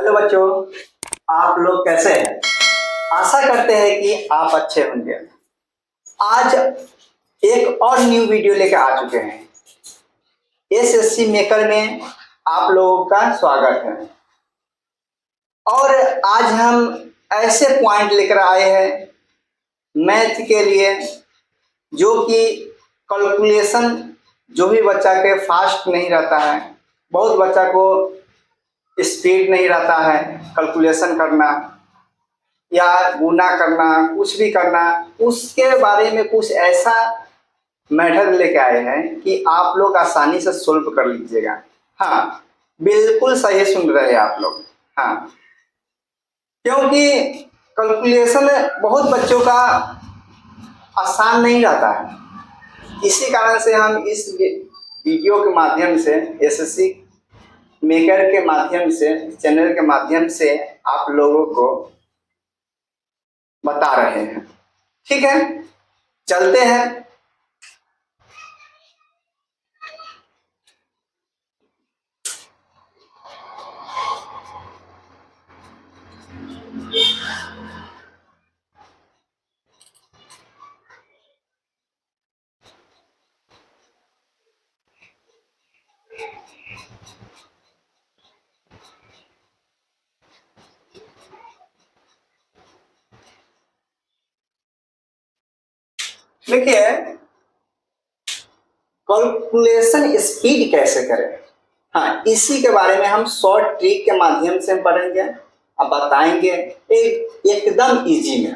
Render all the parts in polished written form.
Hello बच्चों, आप लोग कैसे हैं? आशा करते हैं कि आप अच्छे होंगे। आज एक और न्यू वीडियो लेकर आ चुके हैं। एसएससी मेकर में आप लोगों का स्वागत है। और आज हम ऐसे पॉइंट लेकर आए हैं मैथ के लिए, जो कि कैलकुलेशन जो भी बच्चा के फास्ट नहीं रहता है, बहुत बच्चा को स्पीड नहीं रहता है कैलकुलेशन करना या गुना करना, कुछ भी करना, उसके बारे में कुछ ऐसा मेथड लेके आए हैं कि आप लोग आसानी से सोल्व कर लीजिएगा। हाँ, बिल्कुल सही सुन रहे हैं आप लोग। हाँ, क्योंकि कैलकुलेशन बहुत बच्चों का आसान नहीं रहता है। इसी कारण से हम इस वीडियो के माध्यम से, एसएससी मेकर के माध्यम से, चैनल के माध्यम से आप लोगों को बता रहे हैं। ठीक है, चलते हैं। देखिए, कैलकुलेशन स्पीड कैसे करें, हाँ, इसी के बारे में हम शॉर्ट ट्रिक के माध्यम से पढ़ेंगे। अब बताएंगे एकदम इजी में।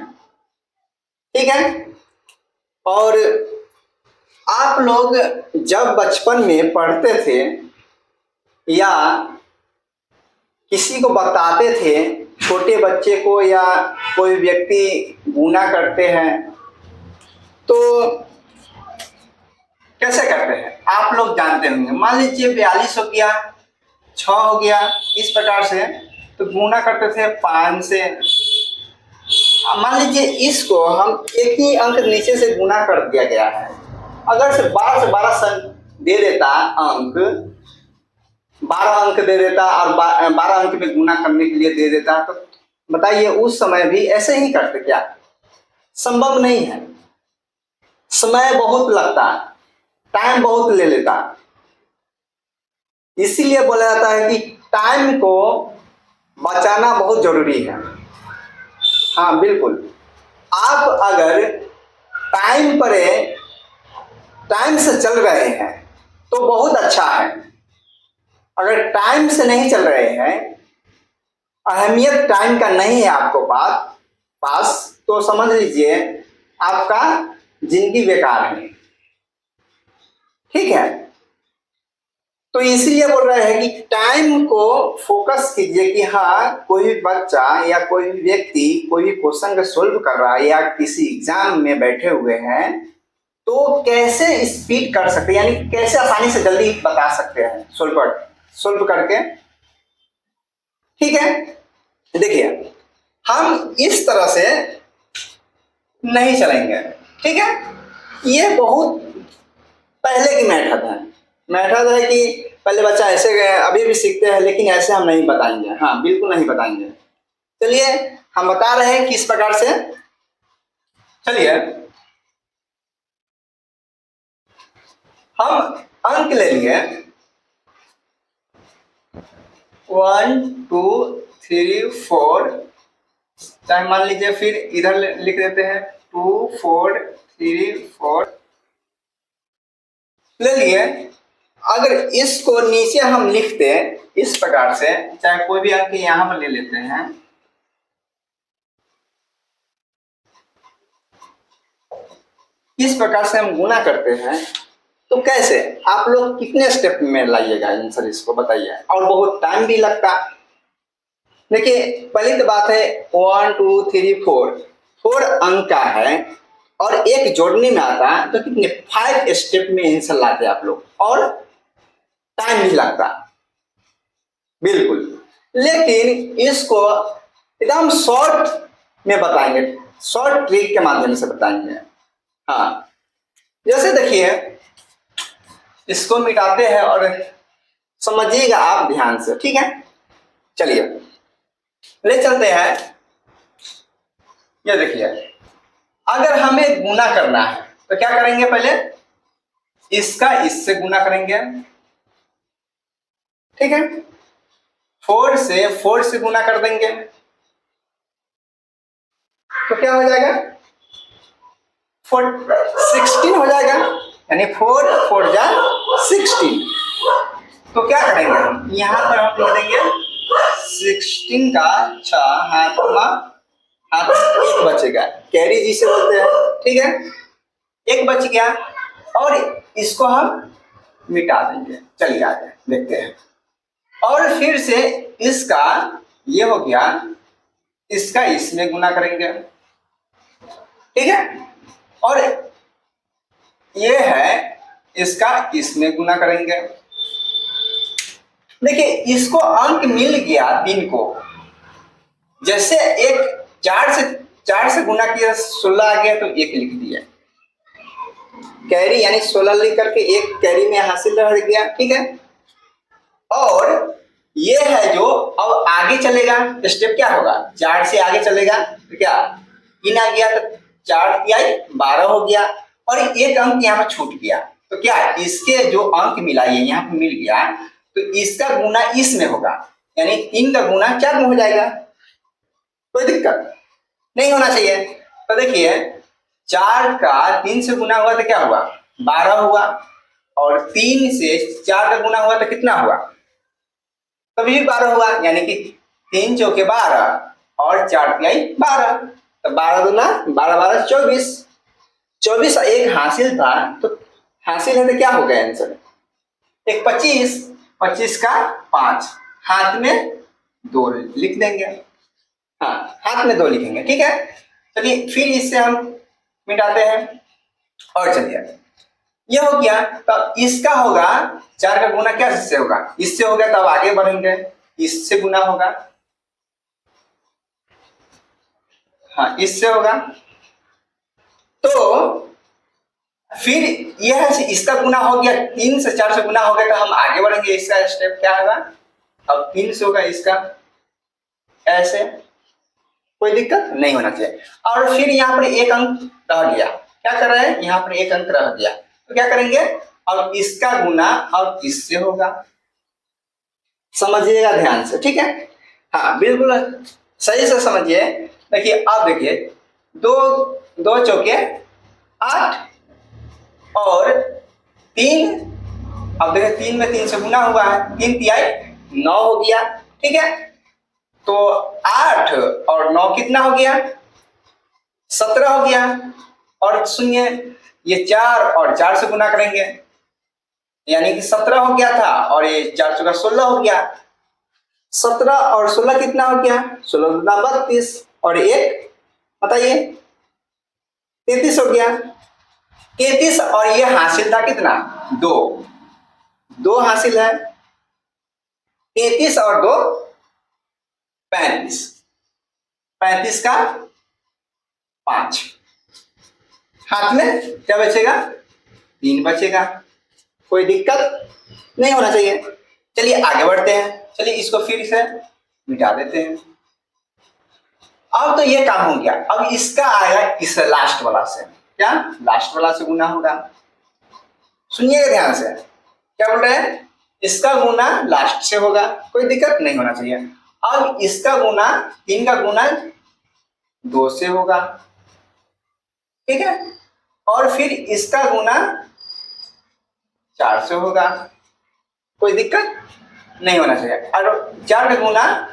ठीक है। और आप लोग जब बचपन में पढ़ते थे या किसी को बताते थे, छोटे बच्चे को या कोई व्यक्ति गुना करते हैं तो कैसे करते हैं आप लोग जानते होंगे। मान लीजिए 42 हो गया, 6 हो गया, इस प्रकार से तो गुना करते थे 5 से। मान लीजिए इसको हम एक ही अंक नीचे से गुना कर दिया गया है, अगर से 12 दे देता अंक, 12 अंक दे देता और 12 अंक में गुना करने के लिए दे देता, तो बताइए उस समय भी ऐसे ही करते क्या? संभव नहीं है, समय बहुत लगता है, टाइम बहुत ले लेता। इसीलिए बोला जाता है कि टाइम को बचाना बहुत जरूरी है। हाँ बिल्कुल, आप अगर टाइम से चल रहे हैं तो बहुत अच्छा है। अगर टाइम से नहीं चल रहे हैं, अहमियत टाइम का नहीं है आपको पास, तो समझ लीजिए आपका जिंदगी बेकार है। ठीक है, तो इसलिए बोल रहे हैं कि टाइम को फोकस कीजिए कि हाँ, कोई भी बच्चा या कोई भी व्यक्ति कोई भी क्वेश्चन को सोल्व कर रहा है या किसी एग्जाम में बैठे हुए हैं, तो कैसे स्पीड कर सकते हैं, यानी कैसे आसानी से जल्दी बता सकते हैं सोल्व करके। ठीक है, देखिए हम इस तरह से नहीं चलेंगे। ठीक है, ये बहुत पहले की मेथड है कि पहले बच्चा ऐसे गए, अभी भी सीखते हैं, लेकिन ऐसे हम नहीं बताएंगे। हाँ बिल्कुल नहीं बताएंगे। चलिए हम बता रहे हैं किस प्रकार से। चलिए हम अंक ले लिए 1 2 3 4, चाहे मान लीजिए फिर इधर लिख देते हैं 2 4 3 4 ले लिए। अगर इसको नीचे हम लिखते इस प्रकार से, चाहे कोई भी अंक यहां पर ले लेते हैं, इस प्रकार से हम गुना करते हैं, तो कैसे आप लोग कितने स्टेप में लाइएगा आंसर, इसको बताइए। और बहुत टाइम भी लगता। देखिए पहली तो बात है 1 2 3 4 अंक का है और एक जोड़ने में आता है, तो कितने 5 स्टेप में आंसर लाते आप लोग, और टाइम भी लगता बिल्कुल। लेकिन इसको एकदम शॉर्ट में बताएंगे, शॉर्ट ट्रिक के माध्यम से बताएंगे। हाँ, जैसे देखिए इसको मिटाते हैं और समझिएगा आप ध्यान से। ठीक है, चलिए ले चलते हैं। ये देखिए, अगर हमें गुना करना है तो क्या करेंगे, पहले इसका इससे गुना करेंगे, ठीक है। 4 से गुना कर देंगे तो क्या हो जाएगा, 16 हो जाएगा, यानी 4 4 जा 16। तो क्या करेंगे हम, यहाँ पर हम लिख देंगे 16 का 6, हाथ में एक बचेगा, कैरी जिसे बोलते हैं, ठीक है। एक बच गया और इसको हम मिटा देंगे। चलिए आगे देखते हैं। और फिर से इसका ये हो गया, इसका इसमें गुना करेंगे, ठीक है। और ये है, इसका इसमें गुना करेंगे। देखिए, इसको अंक मिल गया 3 को, जैसे एक 4 से गुना किया 16 आ गया तो 1 लिख दिया, कैरी यानी 16 लिख करके 1 कैरी में हासिल रह गया, ठीक है। और ये है जो अब आगे चलेगा, स्टेप क्या होगा, 4 से आगे चलेगा तो क्या 3 आ गया, तो 4 तिहाई 12 हो गया, और एक अंक यहाँ पर छूट गया, तो क्या इसके जो अंक मिला, ये यहाँ पे मिल गया, तो इसका गुना इसमें होगा, यानी 3 का गुना 4 में हो जाएगा। कोई दिक्कत नहीं होना चाहिए। तो देखिए, 4 का 3 से गुना हुआ तो क्या हुआ, 12 हुआ, और 3 से 4 का गुना हुआ तो कितना हुआ, तभी 12 हुआ, यानी कि 3 चौके 12 और 4 तिहाई 12, तो 12 दूना 12 12 24, 24 एक हासिल था, तो हासिल है तो क्या हो गया आंसर, एक 25, 25 का 5, हाथ में 2 लिख देंगे, हाँ हाथ में 2 लिखेंगे, ठीक है। चलिए फिर इससे हम मिटाते हैं, और चलिए ये हो गया, तब इसका होगा 4 का गुना क्या इससे होगा, इससे होगा, तब आगे बढ़ेंगे, इससे गुना होगा, हाँ इससे होगा, तो फिर यह है इसका गुना हो गया, 3 से 4 से गुना हो गया, तो हम आगे बढ़ेंगे, इसका स्टेप क्या होगा, अब 3 से होगा इसका, ऐसे कोई दिक्कत नहीं होना चाहिए। और फिर यहाँ पर एक अंक रह गया, क्या कर रहे हैं, यहाँ पर एक अंक रह गया, तो क्या करेंगे, अब इसका गुना अब इससे होगा, समझिएगा ध्यान से, ठीक है। हाँ बिल्कुल सही से समझिए। देखिए अब देखिए, 2 चौके 8 और 3, अब देखिए 3 में 3 से गुना हुआ है, 3 तिहाई 9 हो गया, ठीक है। तो 8 और 9 कितना हो गया, 17 हो गया, और सुनिए ये 4 और 4 से गुना करेंगे, यानी कि 17 हो गया था, और ये 4 चौका 16 हो गया, 17 और 16 कितना हो गया, 16 दूना 32, और 1 बताइए 33 हो गया, 33, और ये हासिल था कितना, 2 हासिल है, 33 और 2 35, 35 का 5, हाथ में क्या बचेगा, 3 बचेगा, कोई दिक्कत नहीं होना चाहिए। चलिए आगे बढ़ते हैं, चलिए इसको फिर से मिटा देते हैं। अब तो ये काम हो गया, अब इसका आएगा इस लास्ट वाला से, क्या लास्ट वाला से गुना होगा, सुनिएगा ध्यान से, क्या बोल रहे हैं, इसका गुना लास्ट से होगा, कोई दिक्कत नहीं होना चाहिए। अब इसका गुना 3 का गुना 2 से होगा, ठीक है, और फिर इसका गुना 4 से होगा, कोई दिक्कत नहीं होना चाहिए, और 4 का गुना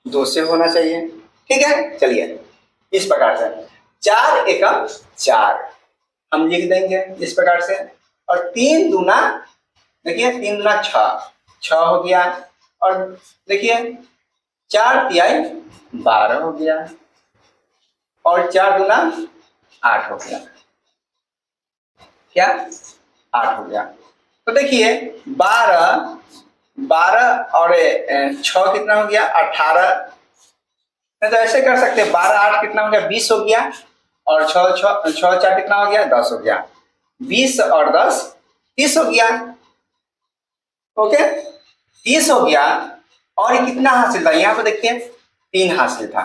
2 से होना चाहिए, ठीक है। चलिए इस प्रकार से 4 एकम 4 हम लिख देंगे इस प्रकार से, और 3 दूना, देखिए 3 दूना 6 हो गया, और देखिए 4 तिहाई 12 हो गया, और 4 दूना 8 हो गया, क्या 8 हो गया। तो देखिए 12 और 6 कितना हो गया, 18, तो ऐसे कर सकते हैं, 12 8 कितना हो गया, 20 हो गया, और 6 4 कितना हो गया, 10 हो गया, 20 और 10 30 हो गया, ओके 30 हो गया। और कितना हासिल था, यहाँ पे देखिए 3 हासिल था।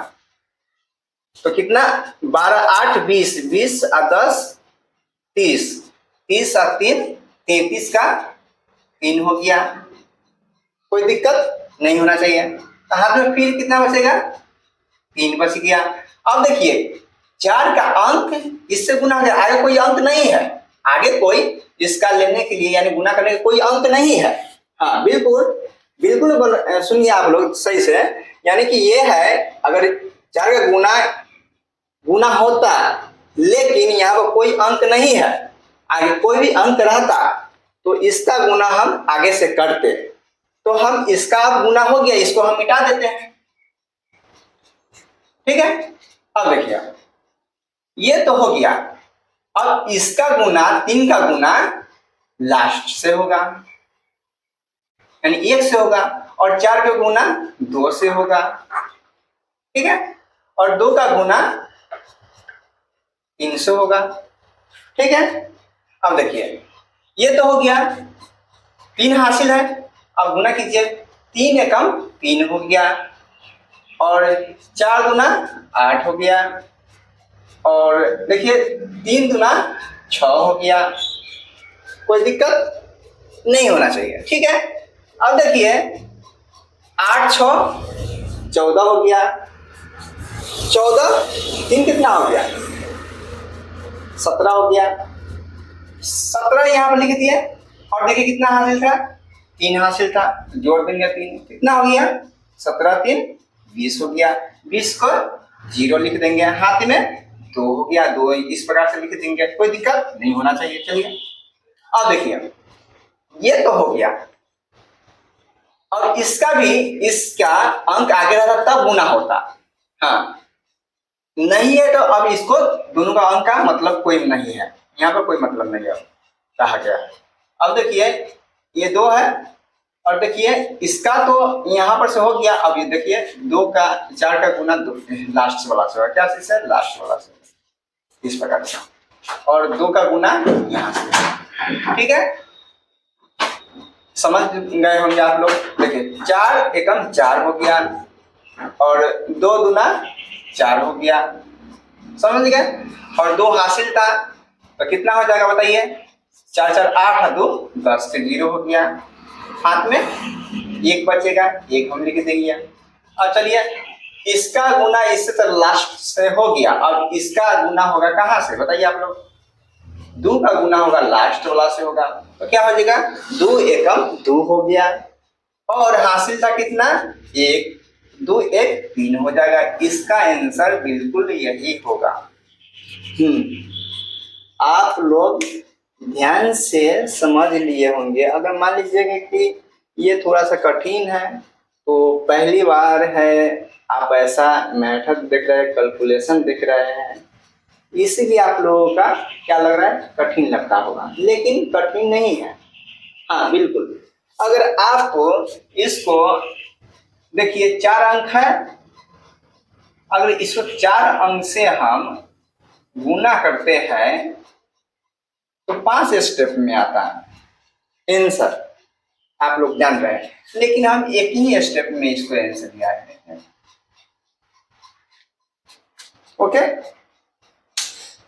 तो कितना 12 8 20 20 और 10 30 30 और 3 33 का 3 हो गया। कोई दिक्कत नहीं होना चाहिए। तो हाथ में फिर कितना बचेगा 3 बच गया। अब देखिए 4 का अंक इससे गुना हो गया, आगे कोई अंक नहीं है, आगे कोई इसका लेने के लिए यानी गुना करने का कोई अंक नहीं है। हाँ बिल्कुल बिल्कुल सुनिए आप लोग सही से, यानी कि ये है अगर 4 का गुना गुना होता लेकिन यहाँ पर कोई अंक नहीं है, आगे कोई भी अंक रहता तो इसका गुना हम आगे से करते। तो हम इसका अब गुना हो गया, इसको हम मिटा देते हैं। ठीक है, अब देखिए ये तो हो गया। अब इसका गुना 3 का गुना लास्ट से होगा यानी 1 से होगा, और 4 का गुना 2 से होगा। ठीक है, और 2 का गुना 3 से होगा। ठीक है, अब देखिए ये तो हो गया, 3 हासिल है। अब गुना कीजिए, 3 एकम 3 हो गया, और 4 गुना 8 हो गया, और देखिए 3 गुना 6 हो गया। कोई दिक्कत नहीं होना चाहिए। ठीक है, अब देखिए 8 6 14 हो गया, 14 3 कितना हो गया 17 हो गया। 17 यहाँ पर लिख दिए, और देखिए कितना हासिल था 3 हासिल था, जोड़ देंगे 3 कितना हो गया 17 3 20 हो गया। 20 को 0 लिख देंगे, हाथ में 2 हो गया, 2 इस प्रकार से लिख देंगे, कोई दिक्कत नहीं होना चाहिए। चलिए अब देखिए ये तो हो गया, और इसका भी इसका अंक आगे रहता तब गुना होता। हाँ नहीं है तो अब इसको दोनों का अंक का मतलब कोई नहीं है, यहाँ पर कोई मतलब नहीं है कहा गया। अब देखिए ये 2 है, और देखिए इसका तो यहाँ पर से हो गया। अब ये देखिए 2 का 4 का गुना लास्ट वाला से होगा, क्या चीज है लास्ट वाला से, इस प्रकार से, और 2 का गुना यहाँ से। ठीक है, समझ गए होंगे आप लोग। देखिए 4 एकम 4 हो गया, और 2 गुना 4 हो गया, समझ गए, और 2 हासिल था तो कितना हो जाएगा बताइए 4 4 8 2 10 से 0 हो गया, हाथ में 1 बचेगा, 1 हम लिख देंगे। अब चलिए इसका गुना इससे तो लास्ट से हो गया, अब इसका गुना होगा कहाँ से बताइए आप लोग, 2 का गुना होगा लास्ट वाला से होगा, तो क्या हो जाएगा 2 एकम 2 हो गया, और हासिल था कितना 1 2 1 3 हो जाएगा। इसका आंसर बिल्कुल यही होगा। आप लोग ध्यान से समझ लिए होंगे। अगर मान लीजिएगा कि ये थोड़ा सा कठिन है, तो पहली बार है आप ऐसा मेथड देख रहे हैं, कैलकुलेशन देख रहे हैं, इसीलिए आप लोगों का क्या लग रहा है कठिन लगता होगा, लेकिन कठिन नहीं है। हाँ बिल्कुल, अगर आपको इसको देखिए 4 अंक है, अगर इसको 4 अंक से हम गुना करते हैं तो 5 स्टेप में आता है आंसर, आप लोग जान रहे हैं, लेकिन हम एक ही स्टेप में इसको आंसर दिया है। ओके,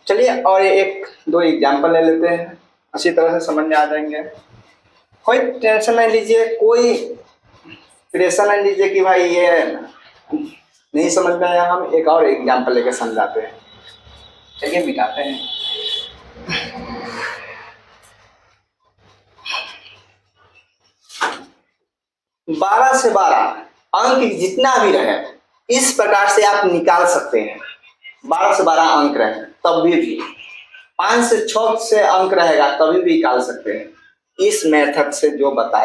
चलिए और 1 2 एग्जाम्पल ले लेते हैं, अच्छी तरह से समझ में आ जाएंगे। कोई टेंशन नहीं लीजिए, कोई प्रेशर नहीं लीजिए कि भाई ये नहीं समझ में आया, हम एक और एग्जाम्पल लेकर समझाते हैं। चलिए मिटाते हैं। 12 से 12 अंक जितना भी रहे इस प्रकार से आप निकाल सकते हैं। 12 से 12 अंक रहे तब भी 5 से 6 से अंक रहेगा तभी भी निकाल सकते हैं, इस मेथड से जो बता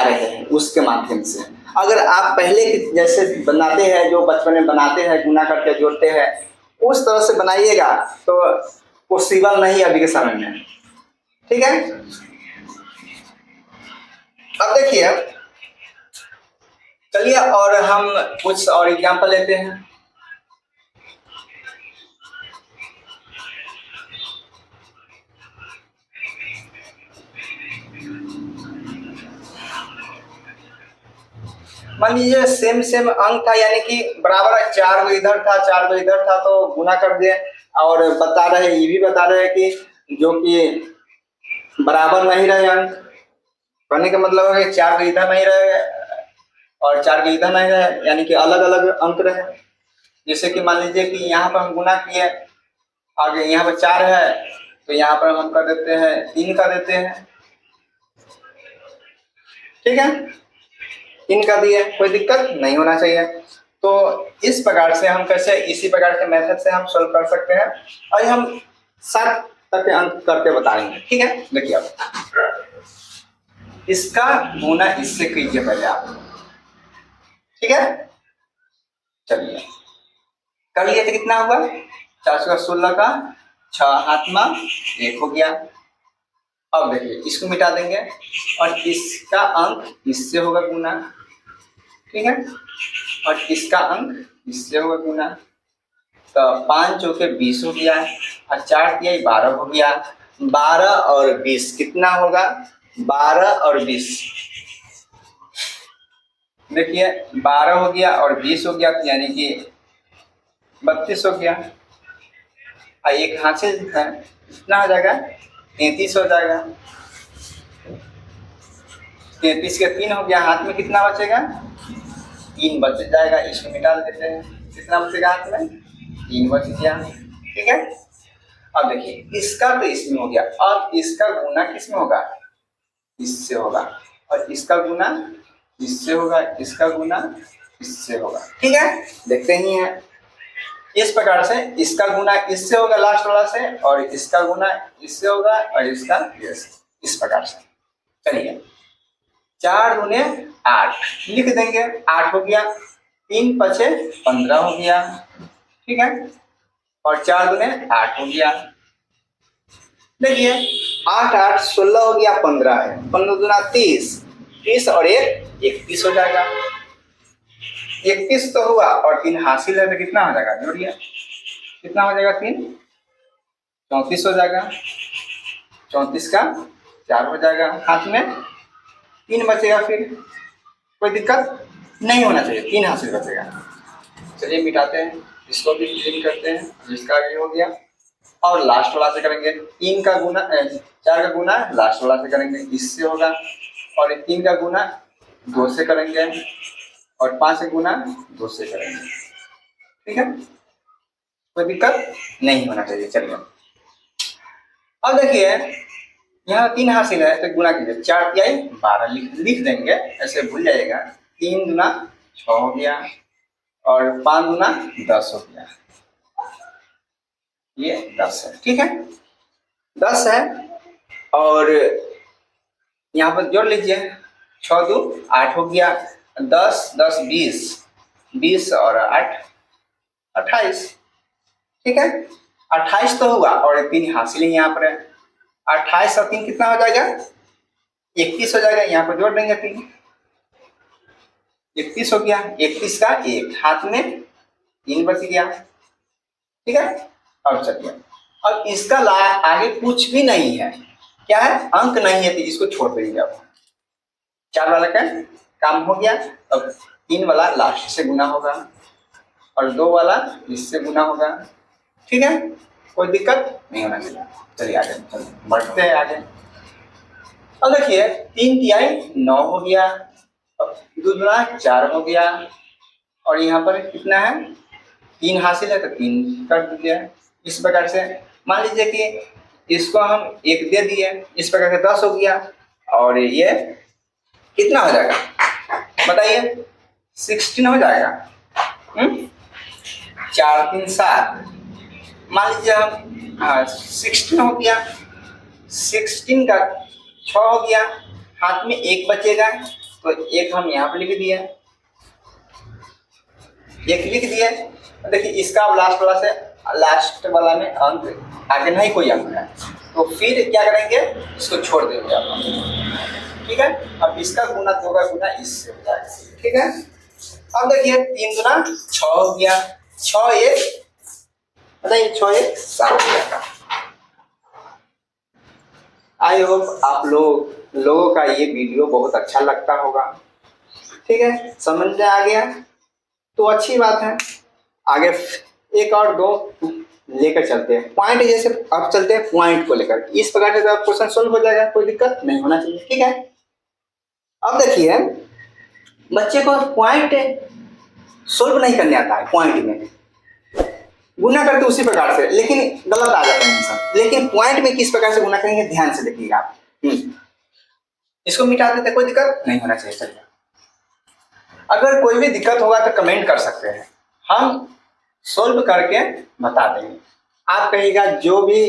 रहे हैं उसके माध्यम से। अगर आप पहले की जैसे बनाते हैं, जो बचपन में बनाते हैं, गुना करके जोड़ते हैं, उस तरह से बनाइएगा तो पॉसिबल नहीं अभी के समय में। ठीक है, अब देखिए चलिए और हम कुछ और एग्जाम्पल लेते हैं। मान लीजिए सेम सेम अंक था, यानी कि बराबर है, 4 को इधर था 4 को इधर था, तो गुना कर दिए। और बता रहे, ये भी बता रहे हैं कि जो कि बराबर नहीं रहे अंक, कहने का मतलब है कि 4 को इधर नहीं रहे और 4 को इधर नहीं रहे, यानी कि अलग अलग अंक रहे। जैसे कि मान लीजिए कि यहाँ पर हम गुना किए, आगे यहाँ पर 4 है तो यहाँ पर हम कर देते हैं 3 कर देते हैं, ठीक है, 3 कर दिए, कोई दिक्कत नहीं होना चाहिए। तो इस प्रकार से हम कैसे, इसी प्रकार के मेथड से हम सोल्व कर सकते हैं, और हम 7 तक के अंक करके बताएंगे, ठीक है। देखिए अब इसका गुना इससे कीजिए पहले आप, ठीक है। चलिए कर लिए तो कितना हुआ, 416 का 6 हाथ में 1 हो गया। अब देखिए इसको मिटा देंगे और इसका अंक इससे होगा गुना, ठीक है, और इसका अंक इससे होगा गुना। तो 5 चौके 20 हो गया और 4 तिहाई 12 हो गया। 12 और 20 कितना होगा, 12 और 20, देखिए 12 हो गया और 20 हो गया, यानी कि 32 हो गया। और एक हाथ से है कितना हो जाएगा, 33 हो जाएगा। 33 के 3 हो गया, हाथ में कितना बचेगा, 3 बच जाएगा। इसको मिटा देते हैं, कितना बचेगा हाथ में, 3 बच गया, ठीक है। अब देखिए इसका तो इसमें हो गया, अब इसका गुना किसमें होगा, इससे होगा, और इसका गुना इससे होगा, इसका गुना इससे होगा, ठीक है। देखते ही हैं इस प्रकार से, इसका गुना इससे होगा लास्ट वाला से, और इसका गुना इससे होगा, और इसका इस प्रकार से। चलिए 4 दूने 8 लिख देंगे, 8 हो गया, 3 पचे 15 हो गया, ठीक है, और 4 दूने 8 हो गया। देखिए 8 8 16 हो गया, 15 है, 15 दूना 30, 30 और 1 31 हो जाएगा। 31 तो हुआ और 3 हासिल है तो कितना हो जाएगा, जोड़िए कितना हो जाएगा, 3 34 हो जाएगा। 34 का 4 हो जाएगा, हाथ में 3 बचेगा, फिर कोई दिक्कत नहीं होना चाहिए, 3 हासिल बचेगा। चलिए मिटाते हैं, इसको भी क्लीन करते हैं, जिसका भी हो गया। और लास्ट वाला से करेंगे, 3 का गुना 4 का गुना लास्ट वाला से करेंगे, इससे होगा, और 3 का गुना 2 से करेंगे, और 5 का गुना 2 से करेंगे, ठीक है, कोई दिक्कत नहीं होना चाहिए। चलिए अब देखिए यहाँ 3 हासिल है तो गुना कीजिए, 4 तिहाई 12 लिख देंगे, ऐसे भूल जाइएगा। 3 गुना 6 हो गया और 5 गुना 10 हो गया, ये 10 है, ठीक है, 10 है। और यहाँ पर जोड़ लीजिए, 6 2 8 हो गया, 10 10 20, 20 और 8 28, ठीक है, 28 तो हुआ और 3 हासिल ही यहाँ पर है। 28 और 3 कितना हो जाएगा, 31 हो जाएगा, यहाँ पर जोड़ देंगे 3, 31 हो गया। 31 का 1 हाथ में 3 बच गया, ठीक है। अब चलिए अब इसका आगे कुछ भी नहीं है, क्या है, अंक नहीं है, तो इसको छोड़ देंगे। अब 4 वाला का काम हो गया, अब 3 वाला लास्ट से गुना होगा और 2 वाला इससे गुना होगा, ठीक है, कोई दिक्कत नहीं होना चाहिए। चलिए आगे बढ़ते हैं आगे। अब देखिए 3 तिहाई 9 हो गया, 2 गुना 4 हो गया, और यहाँ पर कितना है, 3 हासिल है तो 3 कर दीजिए। इस प्रकार से मान लीजिए कि इसको हम 1 दे दिए, इस प्रकार से 10 हो गया, और ये कितना हो जाएगा बताइए, 16 हो जाएगा। 4 3 7, मान लीजिए हम 16 हो गया, 16 का 6 हो गया, हाथ में 1 बचेगा, तो 1 हम यहाँ पर लिख दिए, 1 लिख दिए। देखिए इसका लास्ट वाला में अंक आगे नहीं कोई अंक है, तो फिर क्या करेंगे, इसको छोड़ देंगे आप, ठीक है। अब इसका गुना 2 का गुना इससे हो जाएगा, ठीक है। अब देखिए 3 गुना 6 हो गया, 6 1 बताइए, 6 1 7 हो जाएगा। आई होप आप लोगों का ये वीडियो बहुत अच्छा लगता होगा। ठीक है, समझ में आ गया तो अच्छी बात है। आगे एक और दो लेकर चलते हैं पॉइंट, जैसे अब चलते हैं पॉइंट को लेकर। इस प्रकार से क्वेश्चन सोल्व हो जाएगा, कोई दिक्कत नहीं होना चाहिए, ठीक है। अब देखिए बच्चे को पॉइंट सोल्व नहीं करने आता है, पॉइंट में गुना करते उसी प्रकार से, लेकिन गलत आ जाता है आंसर। लेकिन पॉइंट में किस प्रकार से गुना करेंगे ध्यान से देखिएगा आप। इसको मिटा देते, कोई दिक्कत नहीं होना चाहिए। चलिए, अगर कोई भी दिक्कत होगा तो कमेंट कर सकते हैं, हम सोल्व करके बता देंगे। आप कहिएगा जो भी